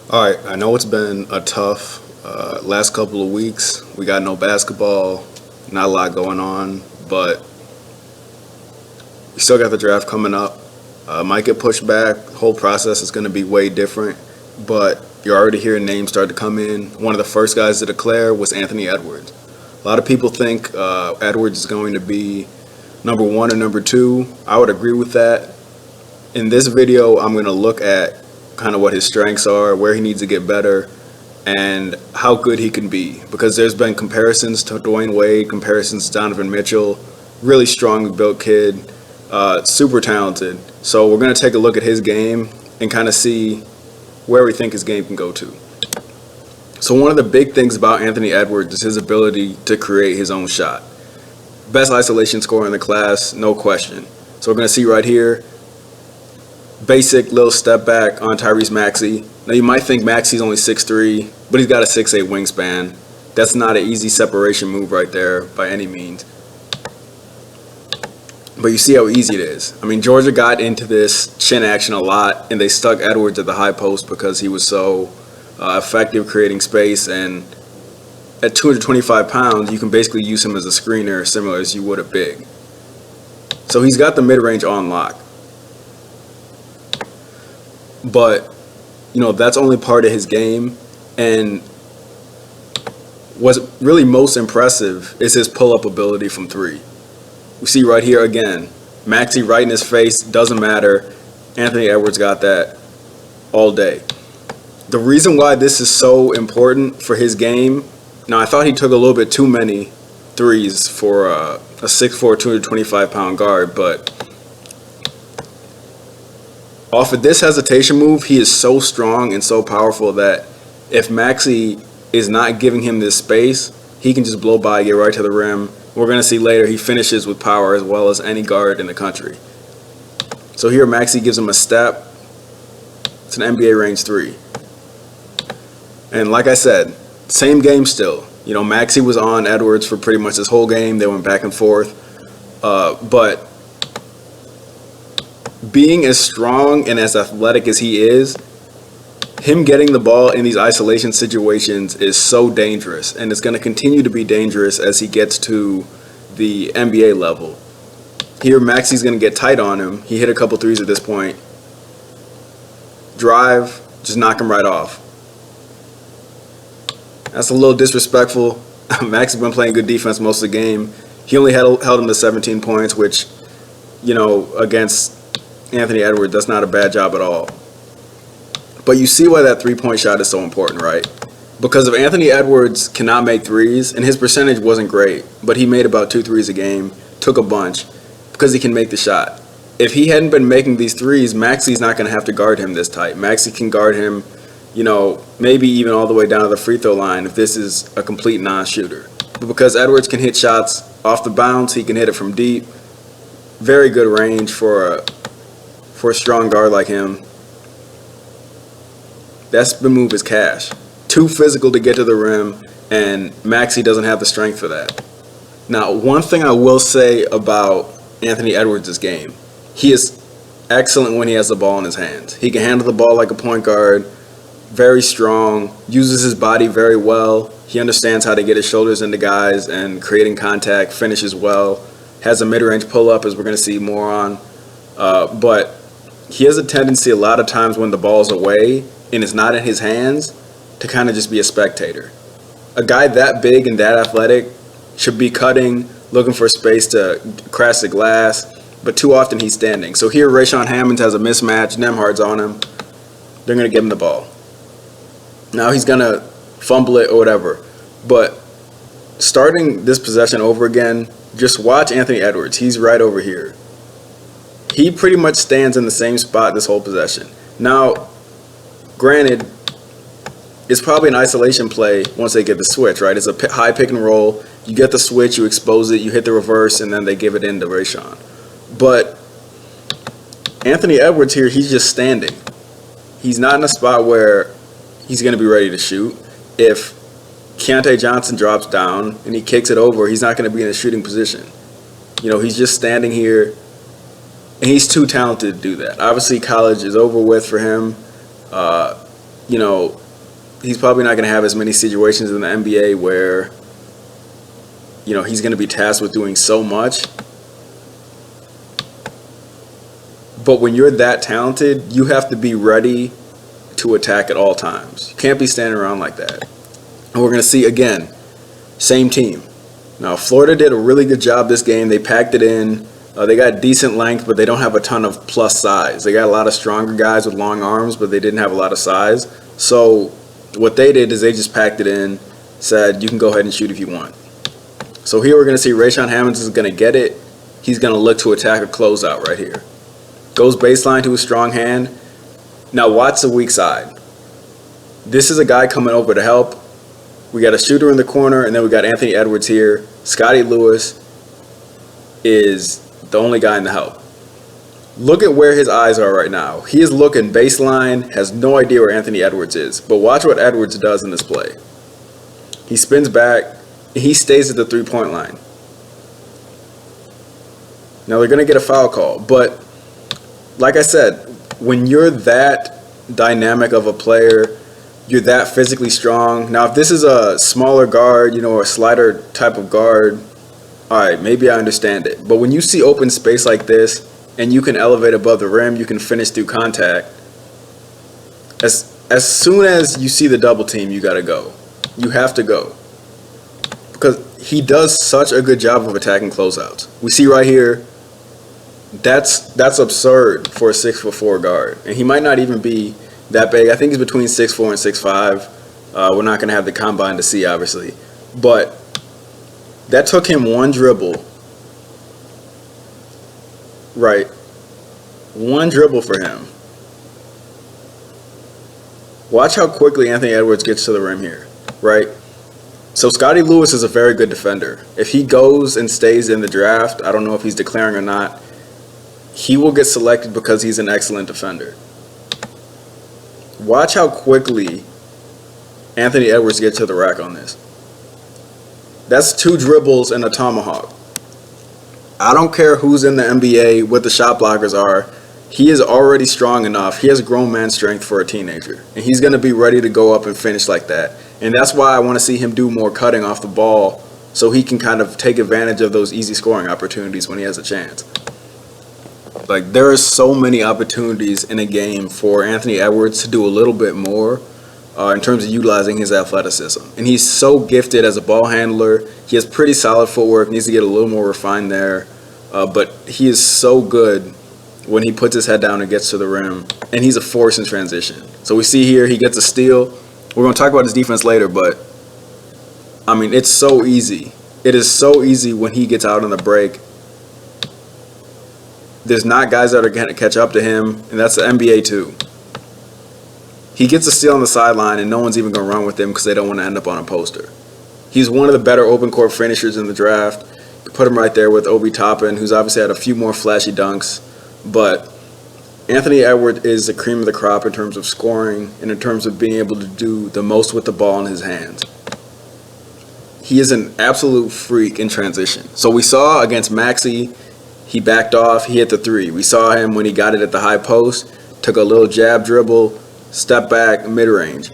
All right, I know it's been a tough last couple of weeks. We got no basketball, not a lot going on, but we still got the draft coming up. Might get pushed back. The whole process is going to be way different, but you're already hearing names start to come in. One of the first guys to declare was Anthony Edwards. A lot of people think Edwards is going to be number one or number two. I would agree with that. In this video, I'm going to look at kind of what his strengths are, where he needs to get better, and how good he can be. Because there's been comparisons to Dwyane Wade, comparisons to Donovan Mitchell, really strong built kid, super talented. So we're going to take a look at his game and kind of see where we think his game can go to. So one of the big things about Anthony Edwards is his ability to create his own shot. Best isolation scorer in the class, no question. So we're going to see right here, basic little step back on Tyrese Maxey. Now you might think Maxey's only 6'3", but he's got a 6'8" wingspan. That's not an easy separation move right there by any means. But you see how easy it is. I mean, Georgia got into this chin action a lot, and they stuck Edwards at the high post because he was so effective creating space. And at 225 pounds, you can basically use him as a screener, similar as you would a big. So he's got the mid-range on lock. But, that's only part of his game. And what's really most impressive is his pull-up ability from three. We see right here again, Maxey right in his face, doesn't matter. Anthony Edwards got that all day. The reason why this is so important for his game, now I thought he took a little bit too many threes for a 6'4", 225-pound guard, but off of this hesitation move, he is so strong and so powerful that if Maxey is not giving him this space, he can just blow by, get right to the rim. We're going to see later he finishes with power as well as any guard in the country. So here Maxey gives him a step. It's an NBA range three. And like I said, same game still. Maxey was on Edwards for pretty much this whole game. They went back and forth. But being as strong and as athletic as he is, him getting the ball in these isolation situations is so dangerous, and it's going to continue to be dangerous as he gets to the NBA level. Here, Maxey's going to get tight on him. He hit a couple threes at this point. Drive, just knock him right off. That's a little disrespectful. Maxey's been playing good defense most of the game. He only held him to 17 points, which, against Anthony Edwards, that's not a bad job at all. But you see why that three-point shot is so important, right? Because if Anthony Edwards cannot make threes, and his percentage wasn't great, but he made about 2 threes a game, took a bunch, because he can make the shot. If he hadn't been making these threes, Maxey's not going to have to guard him this tight. Maxey can guard him, maybe even all the way down to the free throw line if this is a complete non-shooter. But because Edwards can hit shots off the bounce, he can hit it from deep. Very good range for a strong guard like him. That's the move is cash. Too physical to get to the rim, and Maxey doesn't have the strength for that. Now, one thing I will say about Anthony Edwards' game, he is excellent when he has the ball in his hands. He can handle the ball like a point guard, very strong, uses his body very well. He understands how to get his shoulders into guys and creating contact, finishes well, has a mid-range pull-up, as we're going to see more on. But he has a tendency a lot of times when the ball's away and it's not in his hands to kind of just be a spectator. A guy that big and that athletic should be cutting, looking for space to crash the glass, but too often he's standing. So here Rayshawn Hammonds has a mismatch, Nembhard's on him. They're going to give him the ball. Now he's going to fumble it or whatever. But starting this possession over again, just watch Anthony Edwards. He's right over here. He pretty much stands in the same spot this whole possession. Now, granted, it's probably an isolation play once they get the switch, right? It's a high pick and roll. You get the switch, you expose it, you hit the reverse, and then they give it into Rayshawn. But Anthony Edwards here, he's just standing. He's not in a spot where he's going to be ready to shoot. If Keontae Johnson drops down and he kicks it over, he's not going to be in a shooting position. He's just standing here, and he's too talented to do that. Obviously, college is over with for him. you know, he's probably not going to have as many situations in the NBA where, you know, he's going to be tasked with doing so much. But when you're that talented, you have to be ready to attack at all times. You can't be standing around like that. And we're going to see, again, same team. Now, Florida did a really good job this game. They packed it in. They got decent length, but they don't have a ton of plus size. They got a lot of stronger guys with long arms, but they didn't have a lot of size. So what they did is they just packed it in, said, you can go ahead and shoot if you want. So here we're going to see Rayshawn Hammonds is going to get it. He's going to look to attack a closeout right here. Goes baseline to a strong hand. Now watch the weak side. This is a guy coming over to help. We got a shooter in the corner, and then we got Anthony Edwards here. Scotty Lewis is the only guy in the help. Look at where his eyes are right now. He is looking baseline, has no idea where Anthony Edwards is. But watch what Edwards does in this play. He spins back. He stays at the three-point line. Now they're going to get a foul call. But like I said, when you're that dynamic of a player, you're that physically strong. Now, if this is a smaller guard, you know, a slider type of guard, all right, maybe I understand it. But when you see open space like this and you can elevate above the rim, you can finish through contact, as soon as you see the double team, you got to go. You have to go. Because he does such a good job of attacking closeouts. We see right here, that's absurd for a 6'4" guard. And he might not even be that big. I think he's between 6'4" and 6'5". We're not going to have the combine to see, obviously. But that took him one dribble. Right. One dribble for him. Watch how quickly Anthony Edwards gets to the rim here. Right. So Scotty Lewis is a very good defender. If he goes and stays in the draft, I don't know if he's declaring or not, he will get selected because he's an excellent defender. Watch how quickly Anthony Edwards gets to the rack on this. That's 2 dribbles and a tomahawk. I don't care who's in the NBA, what the shot blockers are. He is already strong enough. He has grown man strength for a teenager. And he's going to be ready to go up and finish like that. And that's why I want to see him do more cutting off the ball so he can kind of take advantage of those easy scoring opportunities when he has a chance. Like, there are so many opportunities in a game for Anthony Edwards to do a little bit more in terms of utilizing his athleticism. And he's so gifted as a ball handler. He has pretty solid footwork, needs to get a little more refined there. But he is so good when he puts his head down and gets to the rim. And he's a force in transition. So we see here he gets a steal. We're going to talk about his defense later, but, I mean, it's so easy. It is so easy when he gets out on the break. There's not guys that are going to catch up to him, and that's the NBA too. He gets a steal on the sideline, and no one's even going to run with him because they don't want to end up on a poster. He's one of the better open court finishers in the draft. You put him right there with Obi Toppin, who's obviously had a few more flashy dunks. But Anthony Edwards is the cream of the crop in terms of scoring and in terms of being able to do the most with the ball in his hands. He is an absolute freak in transition. So we saw against Maxey, he backed off, he hit the 3. We saw him when he got it at the high post, took a little jab dribble, step back, mid-range.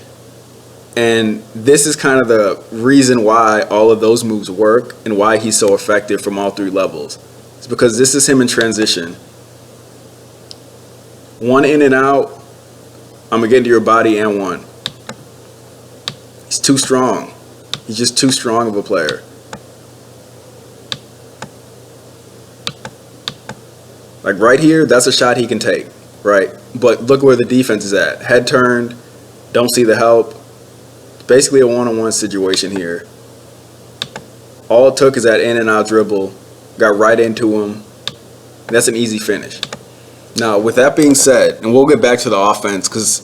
And this is kind of the reason why all of those moves work and why he's so effective from all 3 levels. It's because this is him in transition. One in and out, I'm going to get into your body and one. He's too strong. He's just too strong of a player. Like right here, that's a shot he can take, right? But look where the defense is at. Head turned, don't see the help. It's basically a one-on-one situation here. All it took is that in and out dribble, got right into him. That's an easy finish. Now, with that being said, and we'll get back to the offense because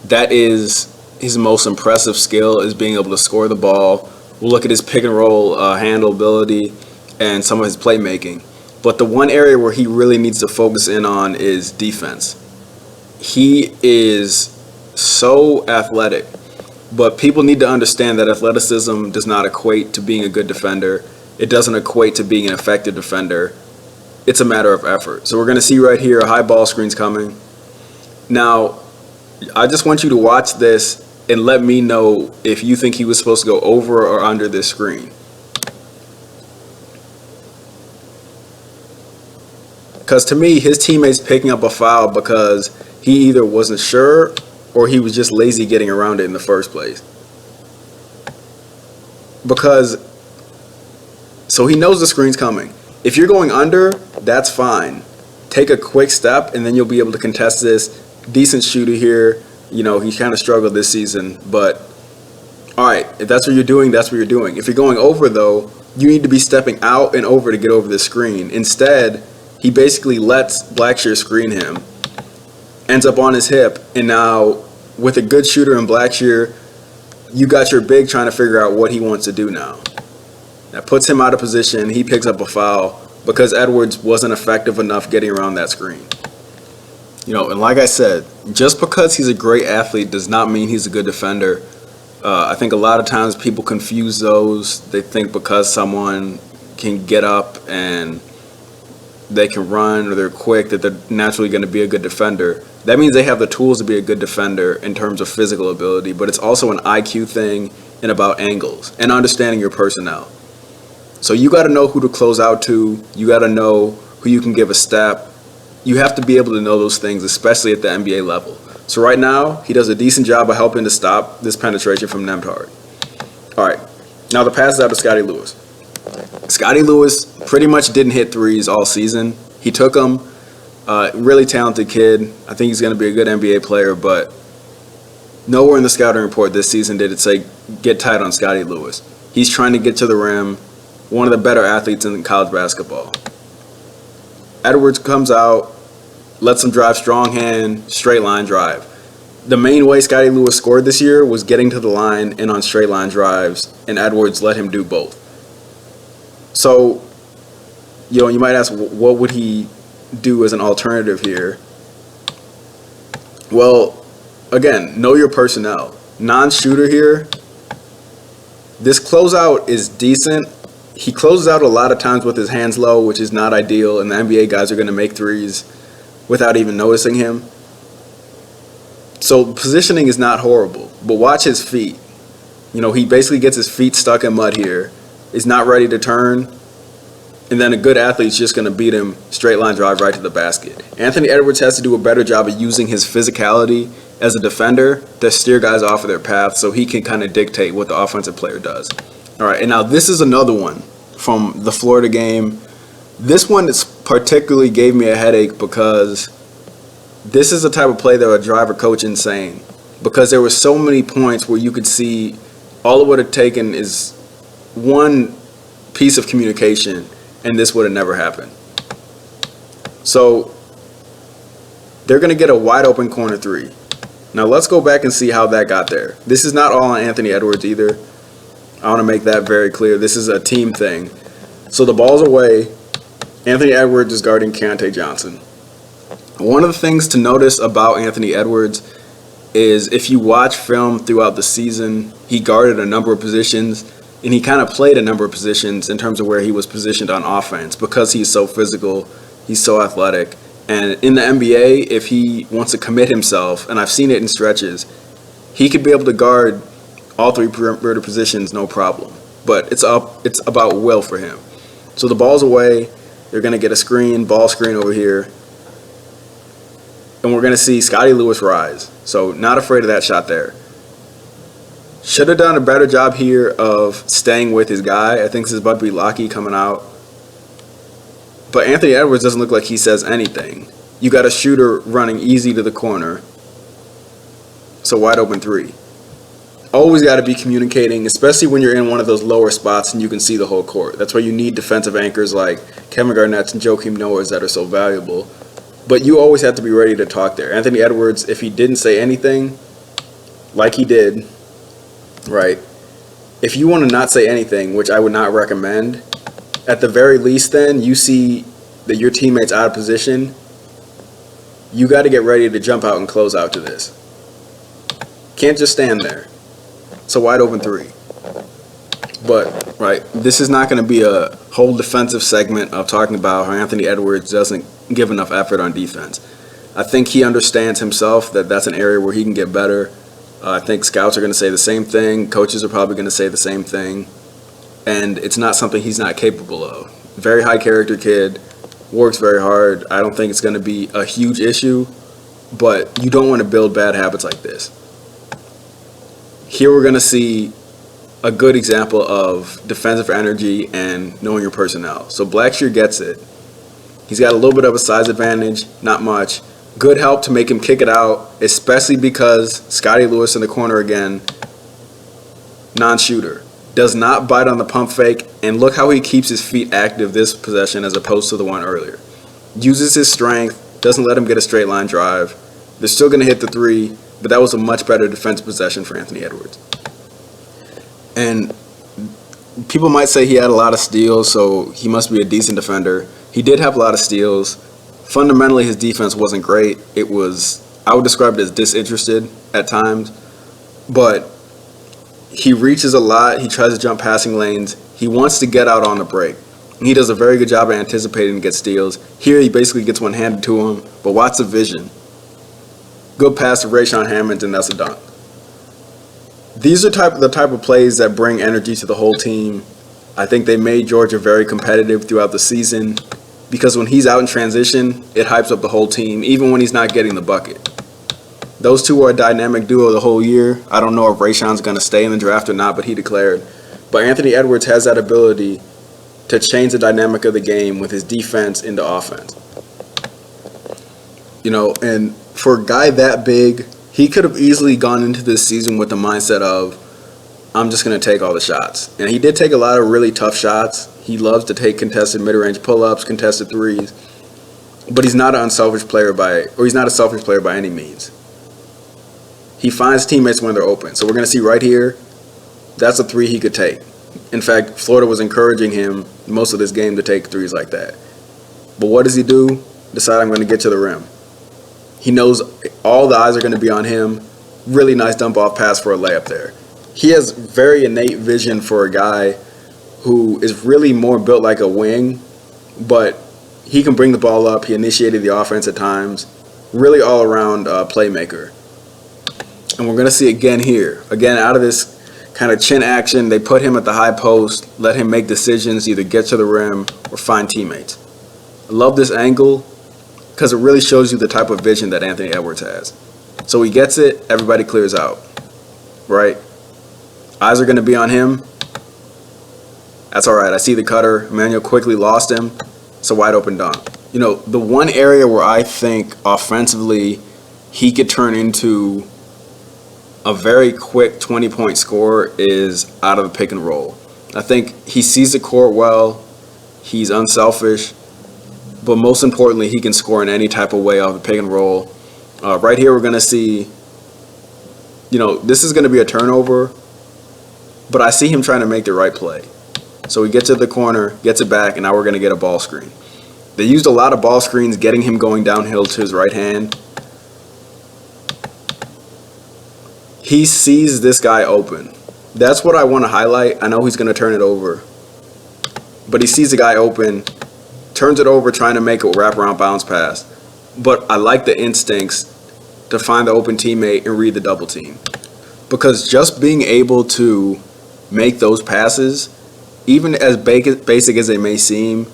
that is his most impressive skill, is being able to score the ball. We'll look at his pick and roll handle ability and some of his playmaking. But the one area where he really needs to focus in on is defense. He is so athletic, but people need to understand that athleticism does not equate to being a good defender. It doesn't equate to being an effective defender. It's a matter of effort. So we're going to see right here a high ball screen's coming. Now, I just want you to watch this and let me know if you think he was supposed to go over or under this screen. Because to me, his teammates picking up a foul because he either wasn't sure or he was just lazy getting around it in the first place. So he knows the screen's coming. If you're going under, that's fine. Take a quick step, and then you'll be able to contest this. Decent shooter here. You know, he kind of struggled this season. But, all right, if that's what you're doing, that's what you're doing. If you're going over, though, you need to be stepping out and over to get over the screen. Instead, he basically lets Blackshear screen him, ends up on his hip, and now with a good shooter in Blackshear, you got your big trying to figure out what he wants to do now. That puts him out of position. He picks up a foul because Edwards wasn't effective enough getting around that screen. You know, and like I said, just because he's a great athlete does not mean he's a good defender. I think a lot of times people confuse those. They think because someone can get up and they can run or they're quick that they're naturally going to be a good defender. That means they have the tools to be a good defender in terms of physical ability, but it's also an IQ thing and about angles and understanding your personnel. So you got to know who to close out to. You got to know who you can give a step. You have to be able to know those things, especially at the NBA level. So right now, he does a decent job of helping to stop this penetration from Nembhard. All right, now the pass is out to Scotty Lewis. Scotty Lewis pretty much didn't hit threes all season. He took them. Really talented kid. I think he's going to be a good NBA player, but nowhere in the scouting report this season did it say get tight on Scotty Lewis. He's trying to get to the rim. One of the better athletes in college basketball. Edwards comes out, lets him drive strong hand, straight line drive. The main way Scotty Lewis scored this year was getting to the line and on straight line drives, and Edwards let him do both. So, you know, you might ask, what would he do as an alternative here? Well, again, know your personnel. Non-shooter here, this closeout is decent. He closes out a lot of times with his hands low, which is not ideal, and the NBA guys are going to make threes without even noticing him. So positioning is not horrible, but watch his feet. You know, he basically gets his feet stuck in mud here, is not ready to turn, and then a good athlete's just going to beat him straight line drive right to the basket. Anthony Edwards has to do a better job of using his physicality as a defender to steer guys off of their path so he can kind of dictate what the offensive player does. All right, and now this is another one from the Florida game. This one particularly gave me a headache because this is the type of play that would drive a coach insane, because there were so many points where you could see all it would have taken is one piece of communication and this would have never happened. So they're going to get a wide open corner three. Now let's go back and see how that got there. This is not all on Anthony Edwards either. I want to make that very clear. This is a team thing. So the ball's away. Anthony Edwards is guarding Keontae Johnson. One of the things to notice about Anthony Edwards is if you watch film throughout the season, he guarded a number of positions, and he kind of played a number of positions in terms of where he was positioned on offense because he's so physical, he's so athletic. And in the NBA, if he wants to commit himself, and I've seen it in stretches, he could be able to guard all three perimeter positions, no problem. But it's about will for him. So the ball's away. They're going to get a screen, ball screen over here. And we're going to see Scotty Lewis rise. So not afraid of that shot there. Should have done a better job here of staying with his guy. I think this is about to be Lockie coming out. But Anthony Edwards doesn't look like he says anything. You got a shooter running easy to the corner. So wide open three. Always got to be communicating, especially when you're in one of those lower spots and you can see the whole court. That's why you need defensive anchors like Kevin Garnett's and Joakim Noah's that are so valuable. But you always have to be ready to talk there. Anthony Edwards, if he didn't say anything, like he did, right, if you want to not say anything, which I would not recommend, at the very least then, you see that your teammate's out of position, you got to get ready to jump out and close out to this. Can't just stand there. It's a wide open three. But, right, this is not going to be a whole defensive segment of talking about how Anthony Edwards doesn't give enough effort on defense. I think he understands himself that that's an area where he can get better. I think scouts are going to say the same thing. Coaches are probably going to say the same thing. And it's not something he's not capable of. Very high character kid, works very hard. I don't think it's going to be a huge issue, but you don't want to build bad habits like this. Here we're going to see a good example of defensive energy and knowing your personnel. So Blackshear gets it. He's got a little bit of a size advantage, not much. Good help to make him kick it out, especially because Scotty Lewis in the corner again, non-shooter. Does not bite on the pump fake, and look how he keeps his feet active this possession as opposed to the one earlier. Uses his strength, doesn't let him get a straight line drive. They're still going to hit the three, but that was a much better defensive possession for Anthony Edwards. And people might say he had a lot of steals, so he must be a decent defender. He did have a lot of steals. Fundamentally, his defense wasn't great. It was, I would describe it as disinterested at times, but he reaches a lot. He tries to jump passing lanes. He wants to get out on the break. He does a very good job of anticipating to get steals. Here, he basically gets one handed to him, but watch the vision. Good pass to Rayshawn Hammonds, and that's a dunk. These are the type of plays that bring energy to the whole team. I think they made Georgia very competitive throughout the season because when he's out in transition, it hypes up the whole team, even when he's not getting the bucket. Those two are a dynamic duo the whole year. I don't know if Rayshawn's going to stay in the draft or not, but he declared. But Anthony Edwards has that ability to change the dynamic of the game with his defense into offense. You know, and for a guy that big, he could have easily gone into this season with the mindset of, I'm just going to take all the shots. And he did take a lot of really tough shots. He loves to take contested mid-range pull-ups, contested threes. But he's not a selfish player by any means. He finds teammates when they're open. So we're going to see right here, that's a three he could take. In fact, Florida was encouraging him most of this game to take threes like that. But what does he do? Decide I'm going to get to the rim. He knows all the eyes are going to be on him. Really nice dump-off pass for a layup there. He has very innate vision for a guy who is really more built like a wing, but he can bring the ball up. He initiated the offense at times. Really all-around playmaker. And we're going to see again here. Again, out of this kind of chin action, they put him at the high post, let him make decisions, either get to the rim or find teammates. I love this angle because it really shows you the type of vision that Anthony Edwards has. So he gets it, everybody clears out, right? Eyes are going to be on him. That's all right. I see the cutter. Emmanuel quickly lost him. It's a wide open dunk. You know, the one area where I think offensively he could turn into a very quick 20-point score is out of the pick and roll. I think he sees the court well. He's unselfish. But most importantly, he can score in any type of way off the pick and roll. Right here, we're going to see, you know, this is going to be a turnover, but I see him trying to make the right play. So he gets to the corner, gets it back, and now we're going to get a ball screen. They used a lot of ball screens, getting him going downhill to his right hand. He sees this guy open. That's what I want to highlight. I know he's going to turn it over, but he sees the guy open, turns it over, trying to make a wraparound bounce pass. But I like the instincts to find the open teammate and read the double team. Because just being able to make those passes, even as basic as they may seem,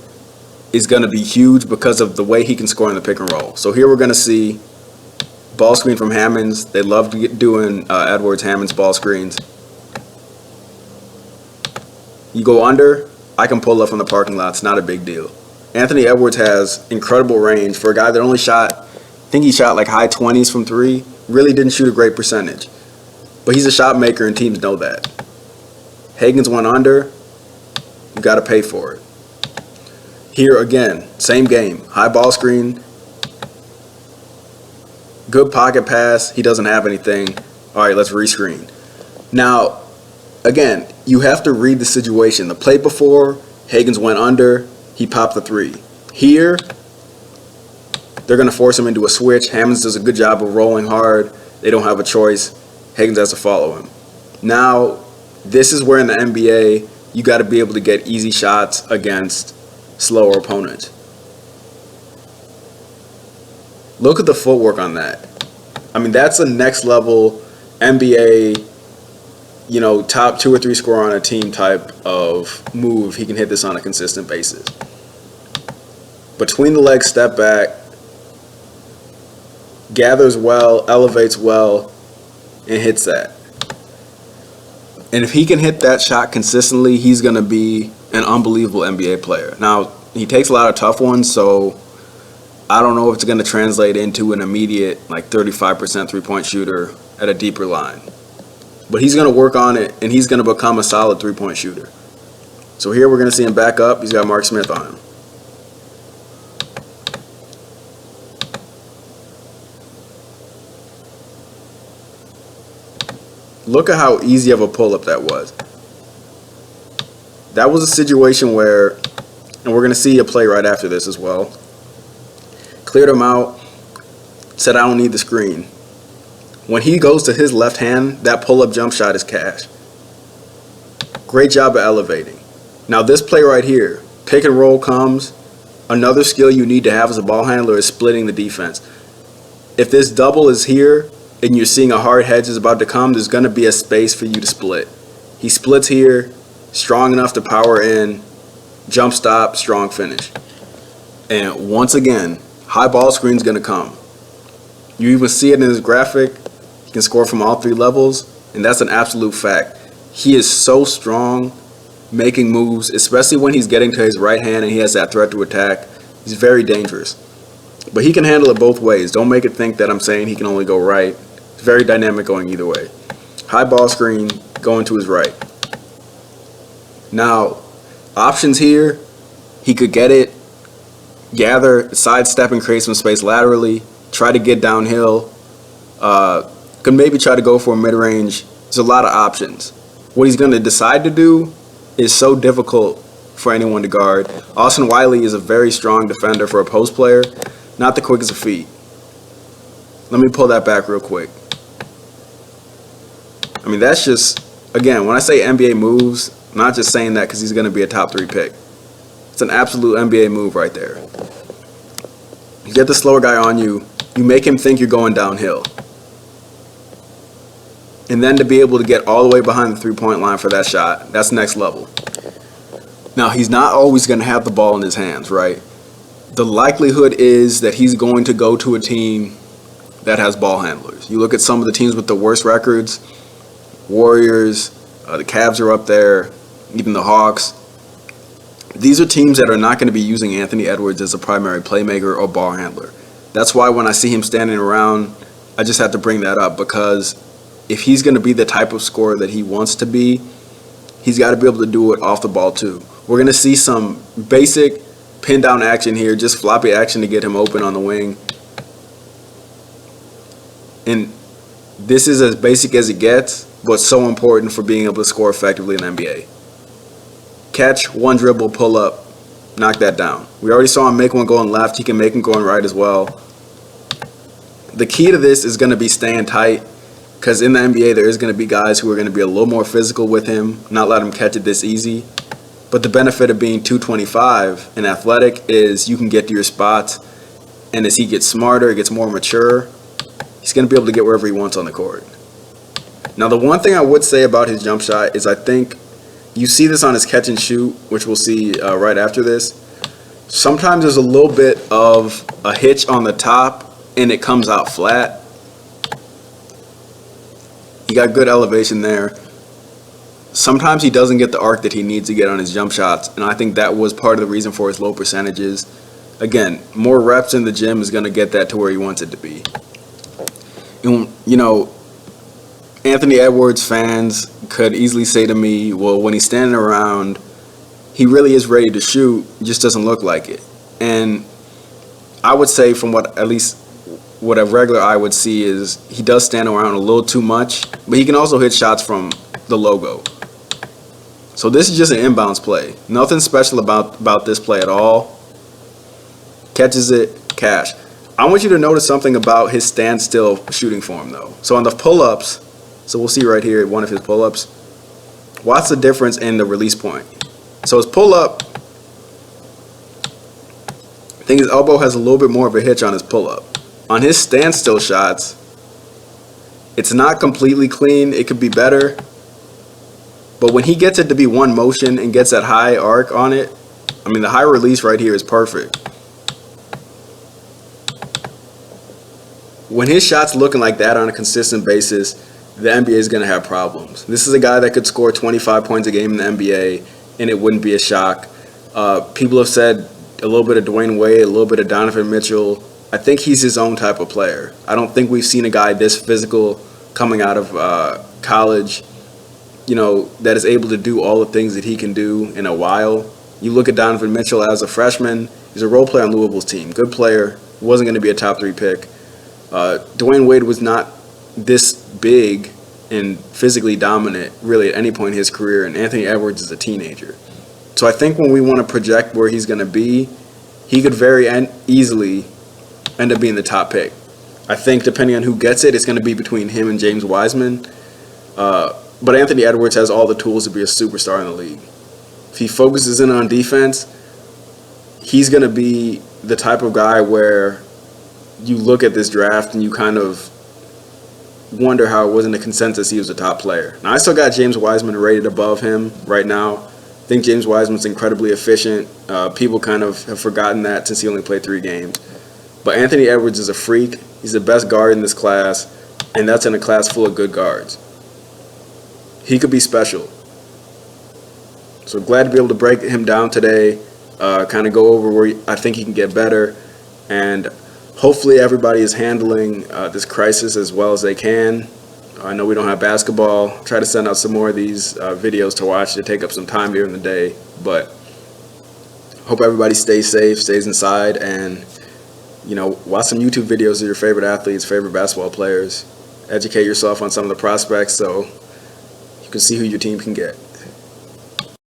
is going to be huge because of the way he can score in the pick and roll. So here we're going to see ball screen from Hammonds. They love doing Edwards Hammonds ball screens. You go under, I can pull up from the parking lot. It's not a big deal. Anthony Edwards has incredible range for a guy that only shot, I think he shot like high 20s from three. Really didn't shoot a great percentage. But he's a shot maker and teams know that. Hagen's went under. You got to pay for it. Here again, same game. High ball screen. Good pocket pass. He doesn't have anything. All right, let's rescreen. Now, again, you have to read the situation. The play before, Hagen's went under. He popped the three. Here, they're going to force him into a switch. Hammonds does a good job of rolling hard. They don't have a choice. Hagens has to follow him. Now, this is where in the NBA, you got to be able to get easy shots against slower opponents. Look at the footwork on that. I mean, that's a next level NBA, top 2 or 3 scorer on a team type of move, he can hit this on a consistent basis. Between the legs step back, gathers well, elevates well, and hits that. And if he can hit that shot consistently, he's going to be an unbelievable NBA player. Now, he takes a lot of tough ones, so I don't know if it's going to translate into an immediate 35% three-point shooter at a deeper line. But he's going to work on it, and he's going to become a solid three-point shooter. So here we're going to see him back up. He's got Mark Smith on him. Look at how easy of a pull-up that was. That was a situation where, and we're going to see a play right after this as well, cleared him out, said, I don't need the screen. When he goes to his left hand, that pull-up jump shot is cash. Great job of elevating. Now this play right here, pick and roll comes. Another skill you need to have as a ball handler is splitting the defense. If this double is here, and you're seeing a hard hedge is about to come, there's going to be a space for you to split. He splits here, strong enough to power in, jump stop, strong finish. And once again, high ball screen's going to come. You even see it in his graphic. He can score from all 3 levels, and that's an absolute fact. He is so strong making moves, especially when he's getting to his right hand and he has that threat to attack. He's very dangerous. But he can handle it both ways. Don't make it think that I'm saying he can only go right. Very dynamic going either way. High ball screen, going to his right. Now, options here, he could get it, gather, sidestep and create some space laterally, try to get downhill, could maybe try to go for a mid-range. There's a lot of options. What he's going to decide to do is so difficult for anyone to guard. Austin Wiley is a very strong defender for a post player, not the quickest of feet. Let me pull that back real quick. I mean, that's just, again, when I say NBA moves, I'm not just saying that because he's going to be a top 3 pick. It's an absolute NBA move right there. You get the slower guy on you, you make him think you're going downhill. And then to be able to get all the way behind the three-point line for that shot, that's next level. Now, he's not always going to have the ball in his hands, right? The likelihood is that he's going to go to a team that has ball handlers. You look at some of the teams with the worst records, Warriors, the Cavs are up there, even the Hawks. These are teams that are not going to be using Anthony Edwards as a primary playmaker or ball handler. That's why when I see him standing around, I just have to bring that up, because if he's going to be the type of scorer that he wants to be, he's got to be able to do it off the ball too. We're going to see some basic pin down action here, just floppy action to get him open on the wing. And this is as basic as it gets, but so important for being able to score effectively in the NBA. Catch, one dribble, pull up, knock that down. We already saw him make one going left. He can make them going right as well. The key to this is going to be staying tight, because in the NBA there is going to be guys who are going to be a little more physical with him, not let him catch it this easy. But the benefit of being 225 and athletic is you can get to your spots, and as he gets smarter, gets more mature, he's going to be able to get wherever he wants on the court. Now, the one thing I would say about his jump shot is I think you see this on his catch and shoot, which we'll see right after this. Sometimes there's a little bit of a hitch on the top, and it comes out flat. He got good elevation there. Sometimes he doesn't get the arc that he needs to get on his jump shots, and I think that was part of the reason for his low percentages. Again, more reps in the gym is going to get that to where he wants it to be. You know, Anthony Edwards fans could easily say to me, well, when he's standing around, he really is ready to shoot, just doesn't look like it. And I would say from what a regular eye would see is he does stand around a little too much, but he can also hit shots from the logo. So this is just an inbounds play. Nothing special about this play at all. Catches it, cash. I want you to notice something about his standstill shooting form, though. So on the pull-ups, so we'll see right here one of his pull-ups. What's the difference in the release point? So his pull-up, I think his elbow has a little bit more of a hitch on his pull-up. On his standstill shots, It's not completely clean. It could be better. But when he gets it to be one motion and gets that high arc on it, I mean, the high release right here is perfect. When his shot's looking like that on a consistent basis, the NBA is going to have problems. This is a guy that could score 25 points a game in the NBA, and it wouldn't be a shock. People have said a little bit of Dwyane Wade, a little bit of Donovan Mitchell. I think he's his own type of player. I don't think we've seen a guy this physical coming out of college, that is able to do all the things that he can do in a while. You look at Donovan Mitchell as a freshman. He's a role player on Louisville's team. Good player. Wasn't going to be a top 3 pick. Dwyane Wade was not this big and physically dominant really at any point in his career, and Anthony Edwards is a teenager. So I think when we want to project where he's going to be, he could very easily end up being the top pick. I think depending on who gets it, it's going to be between him and James Wiseman. But Anthony Edwards has all the tools to be a superstar in the league. If he focuses in on defense, he's going to be the type of guy where you look at this draft and you kind of wonder how it wasn't a consensus he was a top player. Now, I still got James Wiseman rated above him right now. I think James Wiseman's incredibly efficient. People kind of have forgotten that since he only played 3 games. But Anthony Edwards is a freak. He's the best guard in this class, and that's in a class full of good guards. He could be special. So glad to be able to break him down today, kind of go over where I think he can get better, and hopefully everybody is handling this crisis as well as they can. I know we don't have basketball. Try to send out some more of these videos to watch to take up some time during the day, but hope everybody stays safe, stays inside, and watch some YouTube videos of your favorite athletes, favorite basketball players. Educate yourself on some of the prospects so you can see who your team can get.